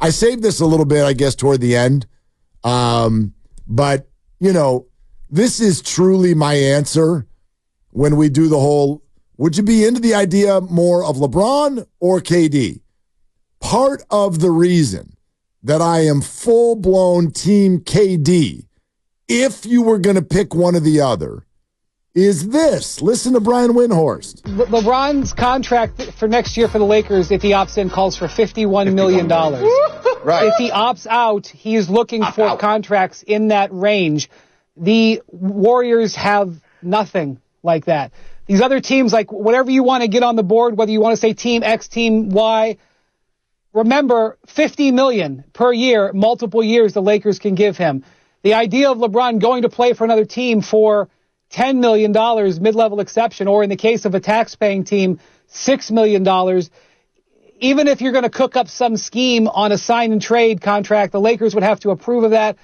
I saved this a little bit, I guess, toward the end. But, this is truly my answer when we do the whole, would you be into the idea more of LeBron or KD? Part of the reason that I am full-blown team KD, if you were going to pick one or the other, is this. Listen to Brian Windhorst. LeBron's contract for next year for the Lakers, if he opts in, calls for $51 million. Right. If he opts out, he is looking for contracts in that range. The Warriors have nothing like that. These other teams, like whatever you want to get on the board, whether you want to say Team X, Team Y, remember, $50 million per year, multiple years the Lakers can give him. The idea of LeBron going to play for another team for $10 million, mid-level exception, or in the case of a tax-paying team, $6 million. Even if you're going to cook up some scheme on a sign-and-trade contract, the Lakers would have to approve of that.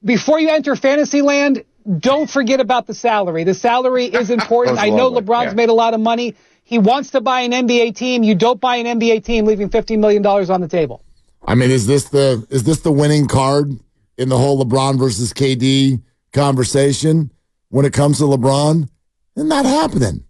Before you enter fantasy land, don't forget about the salary. The salary is important. I know LeBron's made a lot of money. He wants to buy an NBA team. You don't buy an NBA team leaving $50 million on the table. I mean, is this the winning card in the whole LeBron versus KD conversation when it comes to LeBron? It's not happening.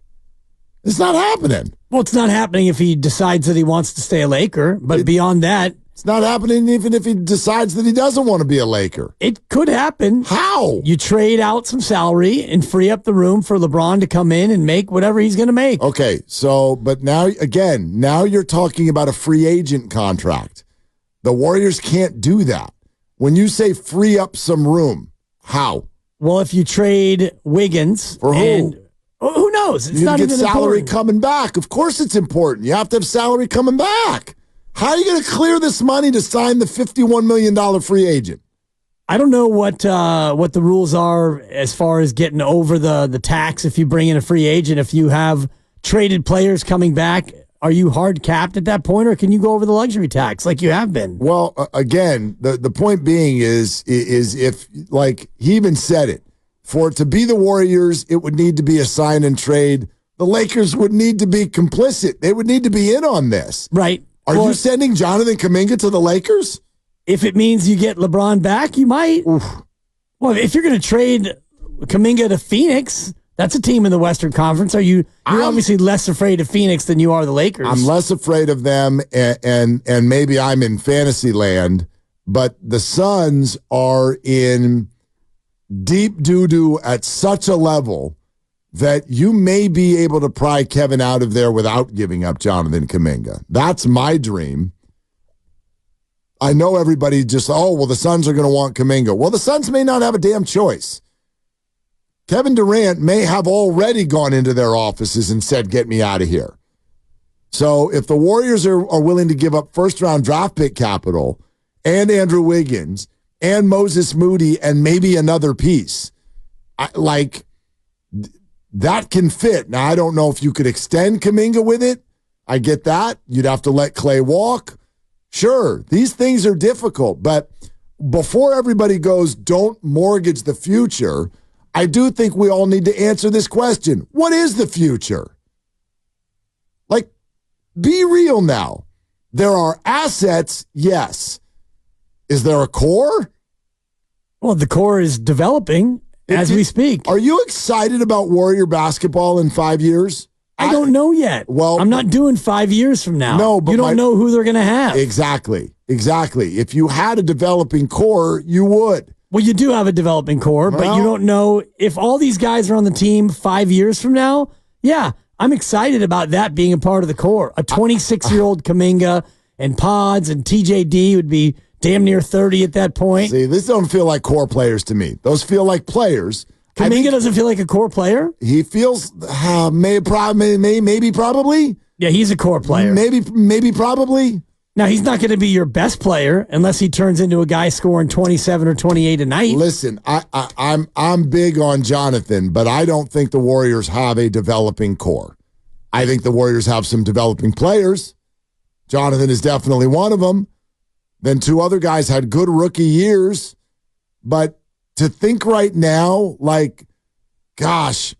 It's not happening. Well, it's not happening if he decides that he wants to stay a Laker, but beyond that, it's not happening even if he decides that he doesn't want to be a Laker. It could happen. How? You trade out some salary and free up the room for LeBron to come in and make whatever he's going to make. Okay, so, but now you're talking about a free agent contract. The Warriors can't do that. When you say free up some room, how? Well, if you trade Wiggins. For who? Who knows? It's you not get even salary important. coming back. Of course it's important. You have to have salary coming back. How are you going to clear this money to sign the $51 million free agent? I don't know what the rules are as far as getting over the tax if you bring in a free agent. If you have traded players coming back, are you hard capped at that point, or can you go over the luxury tax like you have been? Well, again, the point being is if, like he even said it, for it to be the Warriors, it would need to be a sign and trade. The Lakers would need to be complicit. They would need to be in on this. Right. Are you sending Jonathan Kuminga to the Lakers? If it means you get LeBron back, you might. Oof. Well, if you're going to trade Kuminga to Phoenix, that's a team in the Western Conference. You're obviously less afraid of Phoenix than you are the Lakers. I'm less afraid of them, and maybe I'm in fantasy land, but the Suns are in deep doo-doo at such a level that you may be able to pry Kevin out of there without giving up Jonathan Kuminga. That's my dream. I know everybody just, the Suns are going to want Kuminga. Well, the Suns may not have a damn choice. Kevin Durant may have already gone into their offices and said, get me out of here. So if the Warriors are willing to give up first-round draft pick capital and Andrew Wiggins and Moses Moody and maybe another piece, that can fit. Now, I don't know if you could extend Kuminga with it. I get that. You'd have to let Clay walk. Sure, these things are difficult, but before everybody goes, don't mortgage the future, I do think we all need to answer this question. What is the future? Like, be real now. There are assets, yes. Is there a core? Well, the core is developing as we speak. Are you excited about Warrior basketball in 5 years? I don't know yet. Well, I'm not doing 5 years from now. No, but you don't know who they're going to have. Exactly. If you had a developing core, you would. Well, you do have a developing core, but you don't know if all these guys are on the team 5 years from now. Yeah, I'm excited about that being a part of the core. A 26-year-old Kuminga and Pods and TJD would be damn near 30 at that point. See, this don't feel like core players to me. Those feel like players. Kuminga doesn't feel like a core player? He feels maybe probably. Yeah, he's a core player. Maybe probably. Now, he's not going to be your best player unless he turns into a guy scoring 27 or 28 a night. Listen, I'm big on Jonathan, but I don't think the Warriors have a developing core. I think the Warriors have some developing players. Jonathan is definitely one of them. Then two other guys had good rookie years. But to think right now, gosh,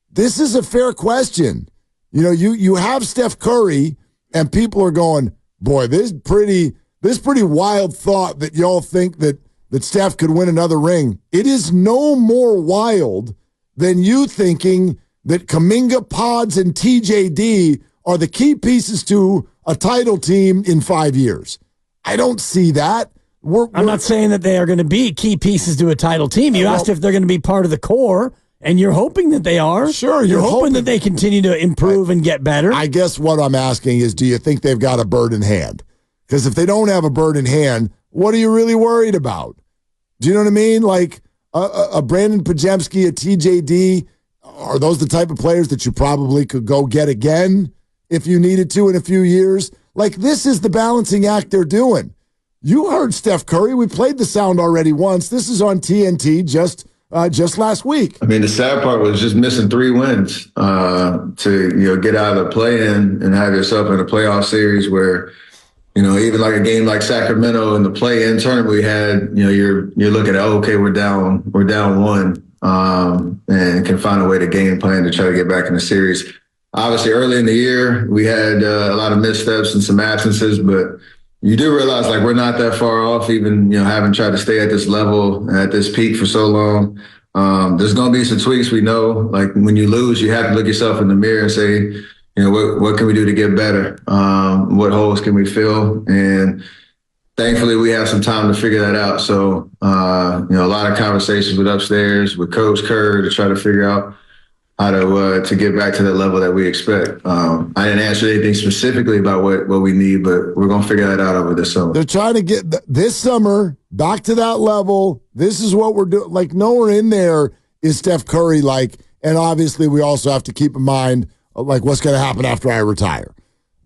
this is a fair question. You have Steph Curry, and people are going, boy, this is pretty this pretty wild thought that y'all think that Steph could win another ring. It is no more wild than you thinking that Kuminga, Pods, and TJD are the key pieces to a title team in 5 years. I don't see that. I'm not saying that they are going to be key pieces to a title team. You asked if they're going to be part of the core, and you're hoping that they are. Sure, you're hoping that they continue to improve and get better. I guess what I'm asking is, do you think they've got a bird in hand? Because if they don't have a bird in hand, what are you really worried about? Do you know what I mean? Like a Brandon Podziemski, a TJD, are those the type of players that you probably could go get again if you needed to in a few years? Like, this is the balancing act they're doing. You heard Steph Curry. We played the sound already once. This is on TNT just last week. I mean, the sad part was just missing 3 wins to get out of the play-in and have yourself in a playoff series where, even like a game like Sacramento in the play-in tournament we had, you're looking at, okay, we're down 1 and can find a way to game plan to try to get back in the series. Obviously, early in the year, we had a lot of missteps and some absences, but you do realize, like, we're not that far off, even, having tried to stay at this level, at this peak for so long. There's going to be some tweaks, we know. Like, when you lose, you have to look yourself in the mirror and say, what can we do to get better? What holes can we fill? And thankfully, we have some time to figure that out. So, a lot of conversations with upstairs, with Coach Kerr to try to figure out how to get back to that level that we expect. I didn't answer anything specifically about what we need, but we're going to figure that out over this summer. They're trying to get this summer back to that level. This is what we're doing. Like, nowhere in there is Steph Curry, and obviously we also have to keep in mind, what's going to happen after I retire.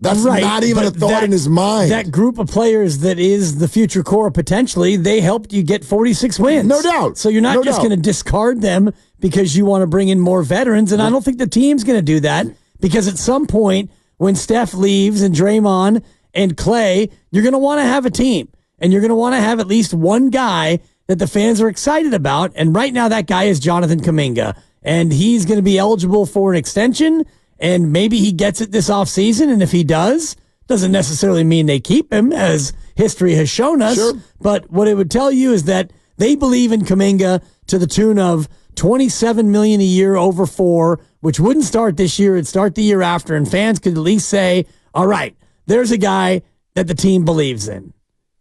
That's right, not even a thought in his mind. That group of players that is the future core potentially, they helped you get 46 wins. No doubt. So you're not just going to discard them because you want to bring in more veterans, and I don't think the team's going to do that, because at some point when Steph leaves and Draymond and Clay, you're going to want to have a team, and you're going to want to have at least one guy that the fans are excited about, and right now that guy is Jonathan Kuminga, and he's going to be eligible for an extension, and maybe he gets it this offseason, and if he does, doesn't necessarily mean they keep him, as history has shown us, Sure. But what it would tell you is that they believe in Kuminga to the tune of $27 million a year over 4, which wouldn't start this year, it'd start the year after, and fans could at least say, all right, there's a guy that the team believes in.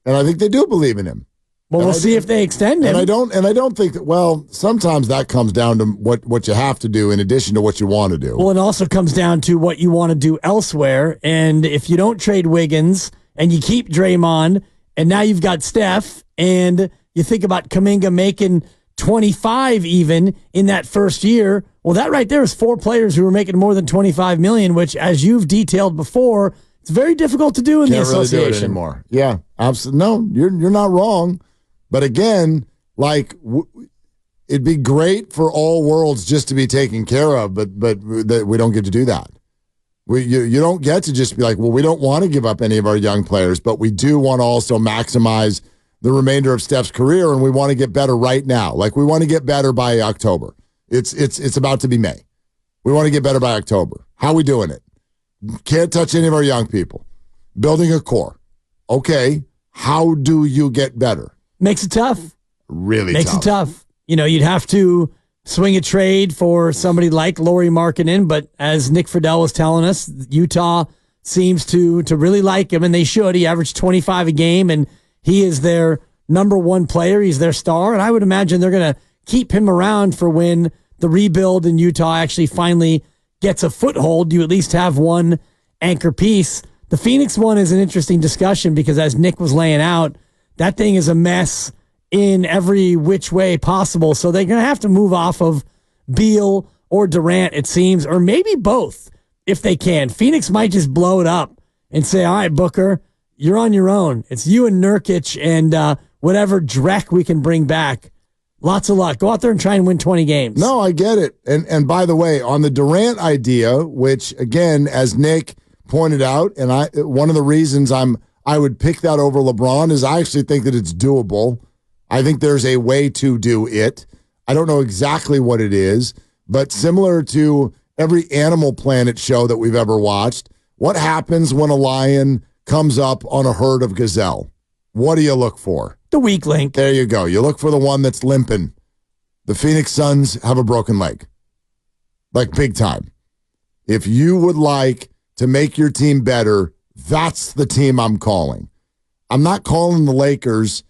And I think they do believe in him. Well, we'll see if they extend him. And I don't think that, sometimes that comes down to what you have to do in addition to what you want to do. Well, it also comes down to what you want to do elsewhere. And if you don't trade Wiggins and you keep Draymond, and now you've got Steph, and you think about Kuminga making 25 even in that first year, well, that right there is 4 players who are making more than 25 million, which, as you've detailed before, it's very difficult to do in the association. Really do it anymore. Yeah, absolutely. No, you're not wrong. But again, it'd be great for all worlds just to be taken care of, but we don't get to do that. You don't get to just be like, well, we don't want to give up any of our young players, but we do want to also maximize the remainder of Steph's career, and we want to get better right now. Like, we want to get better by October. It's about to be May. We want to get better by October. How are we doing it? Can't touch any of our young people. Building a core. Okay, how do you get better? Makes it tough. Really Makes it tough. You'd have to swing a trade for somebody like Lauri Markkanen, but as Nick Friedel was telling us, Utah seems to really like him, and they should. He averaged 25 a game, and he is their number 1 player. He's their star, and I would imagine they're going to keep him around for when the rebuild in Utah actually finally gets a foothold. You at least have one anchor piece. The Phoenix one is an interesting discussion because, as Nick was laying out, that thing is a mess in every which way possible. So they're going to have to move off of Beal or Durant, it seems, or maybe both if they can. Phoenix might just blow it up and say, all right, Booker, you're on your own. It's you and Nurkic and whatever Drek we can bring back. Lots of luck. Go out there and try and win 20 games. No, I get it. And by the way, on the Durant idea, which, again, as Nick pointed out, and one of the reasons I would pick that over LeBron is I actually think that it's doable. I think there's a way to do it. I don't know exactly what it is, but similar to every Animal Planet show that we've ever watched, what happens when a lion comes up on a herd of gazelle? what do you look for? The weak link. There you go. You look for the one that's limping. The Phoenix Suns have a broken leg. Like big time. If you would like to make your team better, that's the team I'm calling. I'm not calling the Lakers.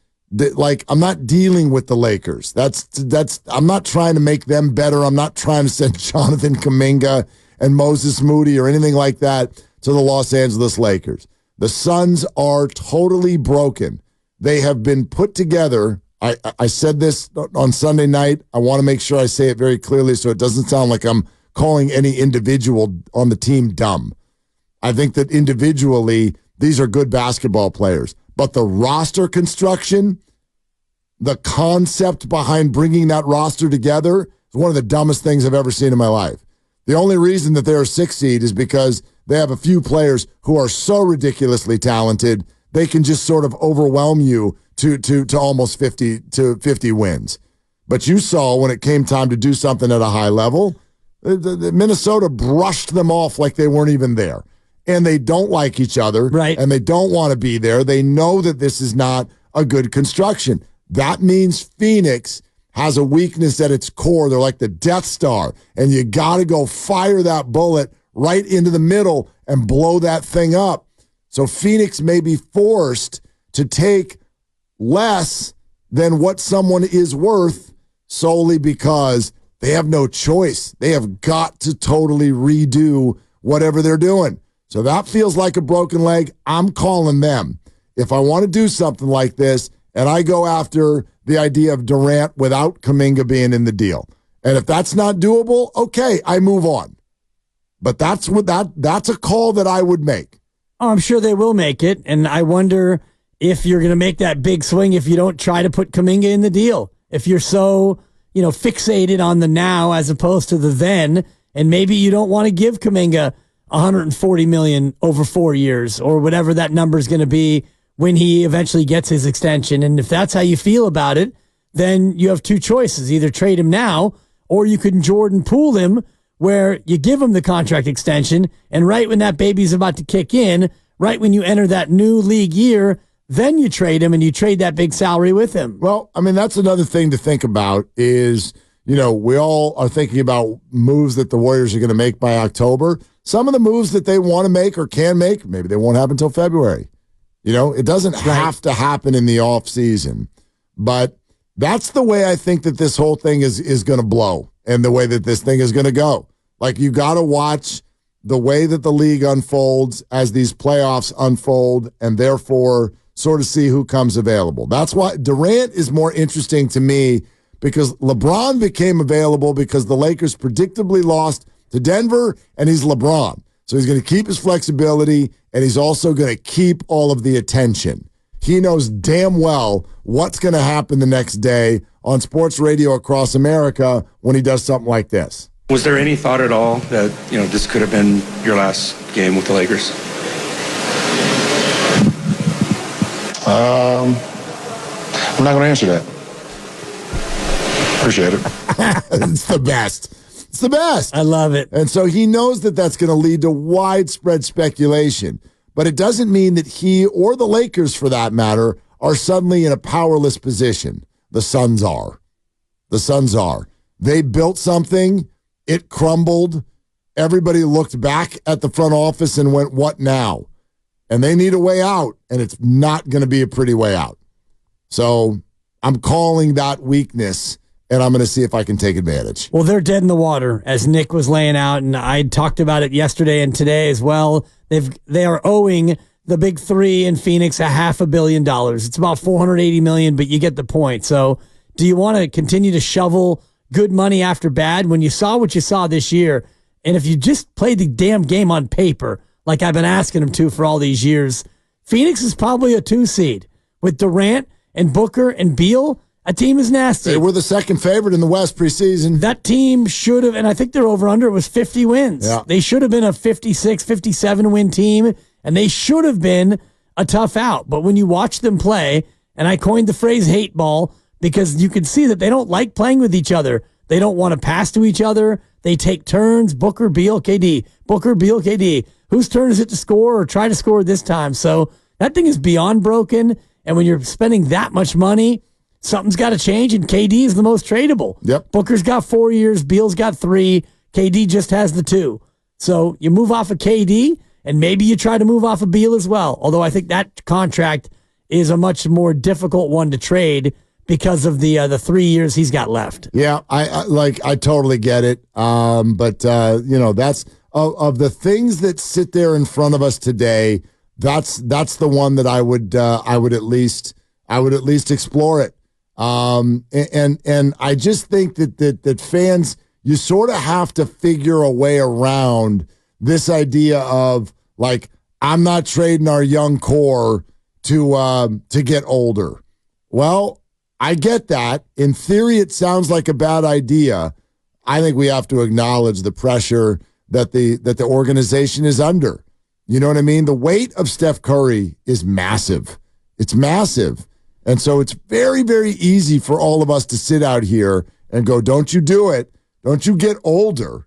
I'm not dealing with the Lakers. I'm not trying to make them better. I'm not trying to send Jonathan Kuminga and Moses Moody or anything like that to the Los Angeles Lakers. The Suns are totally broken. They have been put together. I said this on Sunday night. I want to make sure I say it very clearly so it doesn't sound like I'm calling any individual on the team dumb. I think that individually, these are good basketball players. But the roster construction, the concept behind bringing that roster together is one of the dumbest things I've ever seen in my life. The only reason that they're a 6 seed is because they have a few players who are so ridiculously talented, they can just sort of overwhelm you to almost 50 wins. But you saw when it came time to do something at a high level, the Minnesota brushed them off like they weren't even there. And they don't like each other, right? And they don't want to be there. They know that this is not a good construction. That means Phoenix has a weakness at its core. They're like the Death Star, and you got to go fire that bullet right into the middle and blow that thing up. So Phoenix may be forced to take less than what someone is worth solely because they have no choice. They have got to totally redo whatever they're doing. So that feels like a broken leg. I'm calling them. If I want to do something like this, and I go after the idea of Durant without Kuminga being in the deal, and if that's not doable, okay, I move on. But that's a call that I would make. Oh, I'm sure they will make it, and I wonder if you're going to make that big swing if you don't try to put Kuminga in the deal. If you're so, fixated on the now as opposed to the then, and maybe you don't want to give Kuminga $140 million over 4 years or whatever that number is going to be when he eventually gets his extension. And if that's how you feel about it, then you have two choices. Either trade him now or you can Jordan Poole him where you give him the contract extension and right when that baby's about to kick in, right when you enter that new league year, then you trade him and you trade that big salary with him. Well, I mean, that's another thing to think about is, we all are thinking about moves that the Warriors are going to make by October. Some of the moves that they want to make or can make, maybe they won't happen until February. It doesn't have to happen in the off season. But that's the way I think that this whole thing is going to blow and the way that this thing is going to go. Like, you got to watch the way that the league unfolds as these playoffs unfold and therefore sort of see who comes available. That's why Durant is more interesting to me because LeBron became available because the Lakers predictably lost to Denver, and he's LeBron. So he's going to keep his flexibility, and he's also going to keep all of the attention. He knows damn well what's going to happen the next day on sports radio across America when he does something like this. Was there any thought at all that, this could have been your last game with the Lakers? I'm not going to answer that. Appreciate it. It's the best. It's the best. I love it. And so he knows that that's going to lead to widespread speculation. But it doesn't mean that he or the Lakers, for that matter, are suddenly in a powerless position. The Suns are. The Suns are. They built something. It crumbled. Everybody looked back at the front office and went, what now? And they need a way out, and it's not going to be a pretty way out. So I'm calling that weakness, and I'm going to see if I can take advantage. Well, they're dead in the water, as Nick was laying out, and I talked about it yesterday and today as well. They are owing the big three in Phoenix $500 million. It's about $480 million, but you get the point. So do you want to continue to shovel good money after bad when you saw what you saw this year? And if you just played the damn game on paper, like I've been asking them to for all these years, Phoenix is probably a 2 seed. With Durant and Booker and Beal, a team is nasty. They were the second favorite in the West preseason. That team should have, and I think their over-under was 50 wins. Yeah. They should have been a 56, 57 win team, and they should have been a tough out. But when you watch them play, and I coined the phrase hate ball, because you can see that they don't like playing with each other. They don't want to pass to each other. They take turns, Booker, Beal, KD. Booker, Beal, KD. Whose turn is it to score or try to score this time? So that thing is beyond broken. And when you're spending that much money, something's got to change, and KD is the most tradable. Yep. Booker's got 4 years. Beal's got 3. KD just has the 2. So you move off of KD, and maybe you try to move off of Beal as well. Although I think that contract is a much more difficult one to trade because of the 3 years he's got left. Yeah, I totally get it. But that's of the things that sit there in front of us today. That's the one that I would at least explore it. And I just think that fans, you sort of have to figure a way around this idea of like, I'm not trading our young core to get older. Well, I get that. In theory, it sounds like a bad idea. I think we have to acknowledge the pressure that the organization is under. You know what I mean? The weight of Steph Curry is massive. It's massive. And so it's very, very easy for all of us to sit out here and go, don't you do it. Don't you get older.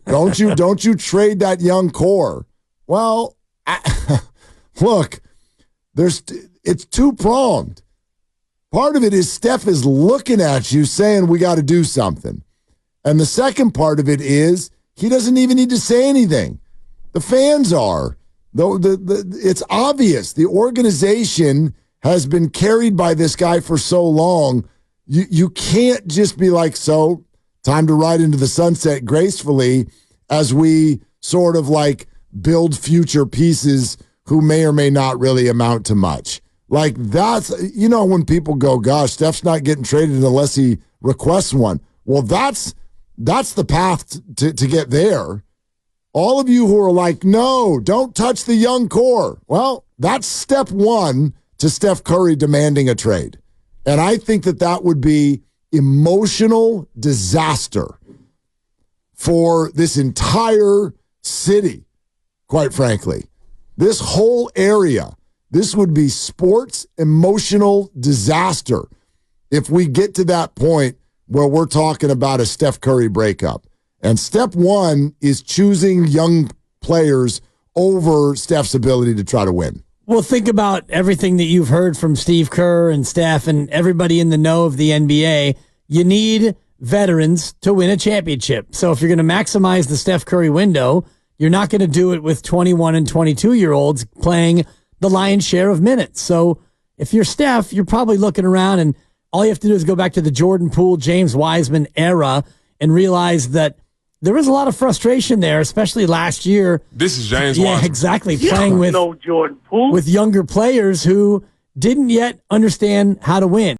Don't you trade that young core. Well, look, it's two-pronged. Part of it is Steph is looking at you saying we got to do something. And the second part of it is he doesn't even need to say anything. The fans are. It's obvious. The organization has been carried by this guy for so long. You can't just be like, so time to ride into the sunset gracefully as we sort of like build future pieces who may or may not really amount to much. Like that's, when people go, gosh, Steph's not getting traded unless he requests one. Well, that's the path to get there. All of you who are like, no, don't touch the young core. Well, that's step one to Steph Curry demanding a trade. And I think that would be emotional disaster for this entire city, quite frankly. This whole area, this would be sports emotional disaster if we get to that point where we're talking about a Steph Curry breakup. And step one is choosing young players over Steph's ability to try to win. Well, think about everything that you've heard from Steve Kerr and Steph and everybody in the know of the NBA. You need veterans to win a championship. So if you're going to maximize the Steph Curry window, you're not going to do it with 21 and 22-year-olds playing the lion's share of minutes. So if you're Steph, you're probably looking around, and all you have to do is go back to the Jordan Poole, James Wiseman era and realize that there was a lot of frustration there, especially last year. This is James Wiseman. Yeah, exactly. Playing with younger players who didn't yet understand how to win.